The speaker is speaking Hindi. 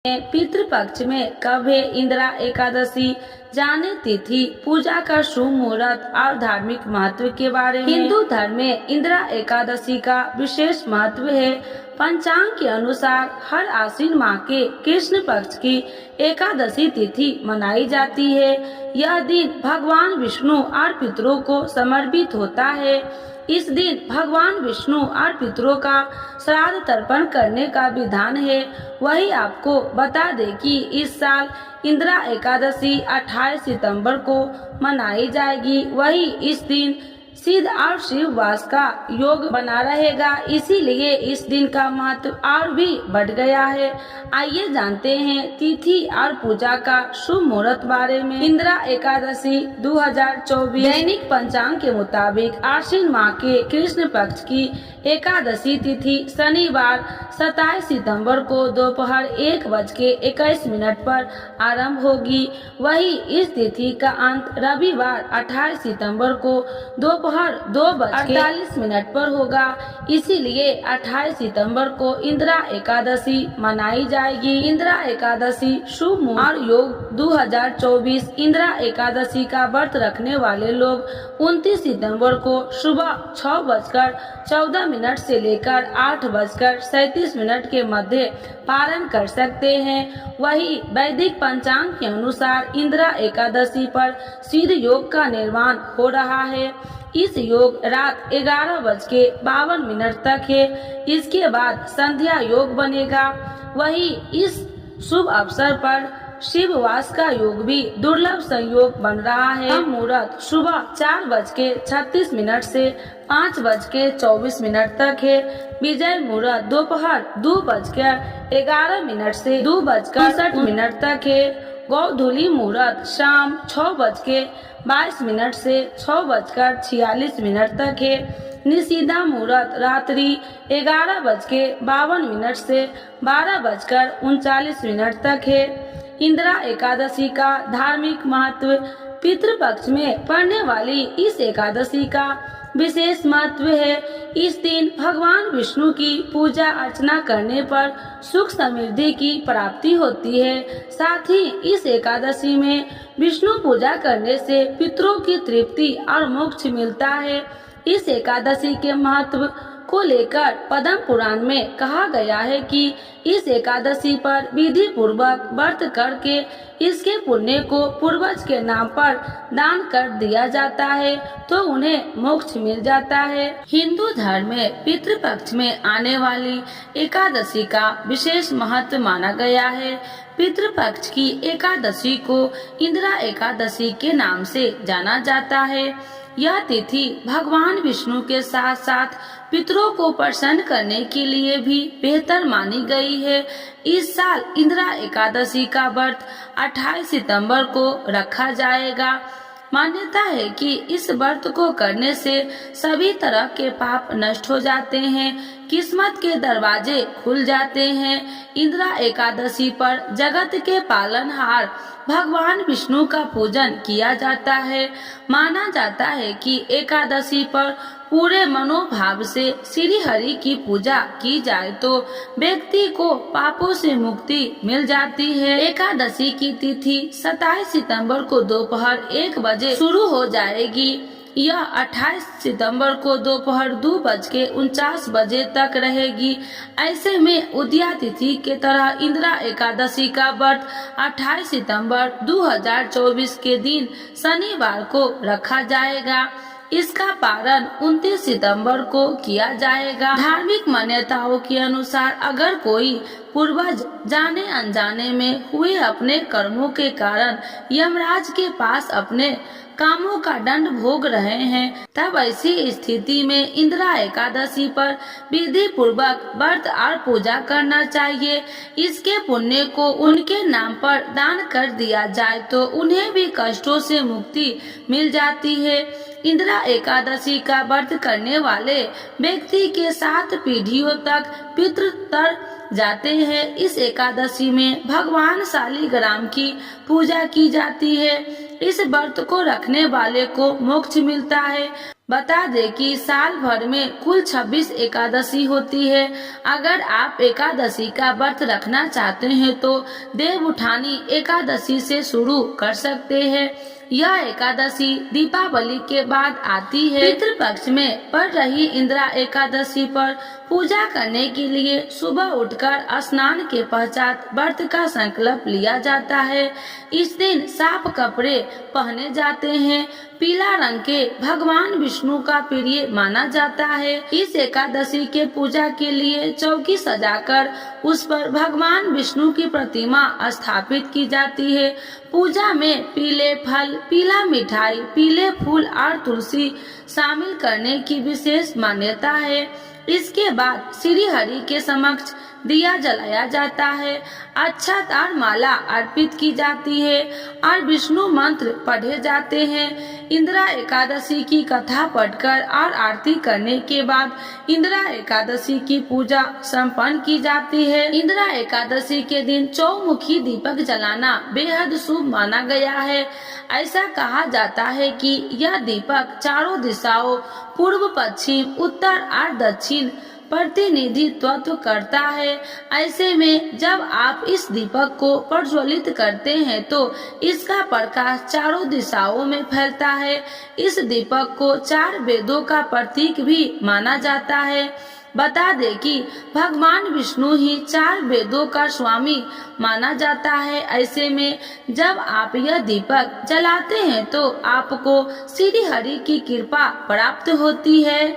पितृपक्ष में कब है इंदिरा एकादशी, जाने तिथि, पूजा का शुभ मुहूर्त और धार्मिक महत्व के बारे में। हिंदू धर्म में इंदिरा एकादशी का विशेष महत्व है। पंचांग के अनुसार हर आश्विन माह के कृष्ण पक्ष की एकादशी तिथि मनाई जाती है। यह दिन भगवान विष्णु और पितरों को समर्पित होता है। इस दिन भगवान विष्णु और पितरों का श्राद्ध तर्पण करने का विधान है। वही आपको बता दें कि इस साल इंदिरा एकादशी 28 सितंबर को मनाई जाएगी। वही इस दिन सिद्ध और शिव वास का योग बना रहेगा, इसीलिए इस दिन का महत्व और भी बढ़ गया है। आइए जानते हैं तिथि और पूजा का शुभ मुहूर्त बारे में। इंदिरा एकादशी 2024 दैनिक पंचांग के मुताबिक आश्विन माह के कृष्ण पक्ष की एकादशी तिथि शनिवार 27 सितंबर को दोपहर 1:21 पर आरंभ होगी। वही इस तिथि का अंत रविवार 28 सितंबर को दोपहर 2:48 पर होगा। इसीलिए 28 सितंबर को इंदिरा एकादशी मनाई जाएगी। इंदिरा एकादशी शुभ मुहूर्त और योग 2024 इंदिरा एकादशी का व्रत रखने वाले लोग 29 सितंबर को सुबह 6:14 से लेकर 8:37 के मध्य पारण कर सकते हैं। वही वैदिक पंचांग के अनुसार इंदिरा एकादशी पर सिद्ध योग का निर्माण हो रहा है। इस योग रात 11:52 तक है। इसके बाद संध्या योग बनेगा। वही इस शुभ अवसर पर शिव वास का योग भी दुर्लभ संयोग बन रहा है। मुहूर्त सुबह 4:36 से 5:24 तक है। विजय मुहूर्त दोपहर 2:11 से 2:62 तक है। गोधूली मुहूर्त शाम 6:22 से 6:46 तक है। निषिद्धा मुहूर्त रात्रि 11:52 से 12:39 तक है। इंदिरा एकादशी का धार्मिक महत्व। पितृपक्ष में पड़ने वाली इस एकादशी का विशेष महत्व है। इस दिन भगवान विष्णु की पूजा अर्चना करने पर सुख समृद्धि की प्राप्ति होती है। साथ ही इस एकादशी में विष्णु पूजा करने से पितरों की तृप्ति और मोक्ष मिलता है। इस एकादशी के महत्व को लेकर पद्म पुराण में कहा गया है कि इस एकादशी पर विधि पूर्वक व्रत करके इसके पुण्य को पूर्वज के नाम पर दान कर दिया जाता है तो उन्हें मोक्ष मिल जाता है। हिंदू धर्म में पितृपक्ष में आने वाली एकादशी का विशेष महत्व माना गया है। पितृपक्ष की एकादशी को इंदिरा एकादशी के नाम से जाना जाता है। यह तिथि भगवान विष्णु के साथ साथ पितरों को प्रसन्न करने के लिए भी बेहतर मानी गई है। इस साल इंदिरा एकादशी का व्रत 28 सितंबर को रखा जाएगा। मान्यता है कि इस व्रत को करने से सभी तरह के पाप नष्ट हो जाते हैं, किस्मत के दरवाजे खुल जाते हैं। इंदिरा एकादशी पर जगत के पालनहार भगवान विष्णु का पूजन किया जाता है। माना जाता है कि एकादशी पर पूरे मनोभाव से श्री हरि की पूजा की जाए तो व्यक्ति को पापों से मुक्ति मिल जाती है। एकादशी की तिथि 27 सितंबर को दोपहर 1 बजे शुरू हो जाएगी। यह 28 सितंबर को दोपहर 2:49 तक रहेगी। ऐसे में उदया तिथि के तरह इंदिरा एकादशी का व्रत 28 सितंबर 2024 के दिन शनिवार को रखा जाएगा। इसका पारण 29 सितंबर को किया जाएगा। धार्मिक मान्यताओं के अनुसार अगर कोई पूर्वज जाने अनजाने में हुए अपने कर्मों के कारण यमराज के पास अपने कामों का दंड भोग रहे हैं, तब ऐसी स्थिति में इंदिरा एकादशी पर विधि पूर्वक व्रत और पूजा करना चाहिए। इसके पुण्य को उनके नाम पर दान कर दिया जाए तो उन्हें भी कष्टों से मुक्ति मिल जाती है। इंदिरा एकादशी का व्रत करने वाले व्यक्ति के 7 पीढ़ियों तक पितृ तर जाते हैं। इस एकादशी में भगवान शालिग्राम की पूजा की जाती है। इस व्रत को रखने वाले को मोक्ष मिलता है। बता दें कि साल भर में कुल 26 एकादशी होती है। अगर आप एकादशी का व्रत रखना चाहते हैं तो देव उठानी एकादशी से शुरू कर सकते हैं। यह एकादशी दीपावली के बाद आती है। पितृपक्ष में पड़ रही इंदिरा एकादशी पर पूजा करने के लिए सुबह उठकर स्नान के पश्चात व्रत का संकल्प लिया जाता है। इस दिन साफ कपड़े पहने जाते हैं। पीला रंग के भगवान विष्णु का प्रिय माना जाता है। इस एकादशी के पूजा के लिए चौकी सजाकर उस पर भगवान विष्णु की प्रतिमा स्थापित की जाती है। पूजा में पीले फल, पीला मिठाई, पीले फूल और तुलसी शामिल करने की विशेष मान्यता है। इसके बाद श्री हरि के समक्ष दिया जलाया जाता है, अक्षत और माला अर्पित की जाती है और विष्णु मंत्र पढ़े जाते हैं। इंदिरा एकादशी की कथा पढ़कर और आरती करने के बाद इंदिरा एकादशी की पूजा संपन्न की जाती है। इंदिरा एकादशी के दिन चौमुखी दीपक जलाना बेहद शुभ माना गया है। ऐसा कहा जाता है कि यह दीपक चारों दिशाओं पूर्व, पश्चिम, उत्तर और दक्षिण प्रतिनिधित्व करता है। ऐसे में जब आप इस दीपक को प्रज्वलित करते हैं तो इसका प्रकाश चारों दिशाओं में फैलता है। इस दीपक को 4 वेदों का प्रतीक भी माना जाता है। बता दें कि भगवान विष्णु ही 4 वेदों का स्वामी माना जाता है। ऐसे में जब आप यह दीपक जलाते हैं तो आपको श्री हरि की कृपा प्राप्त होती है।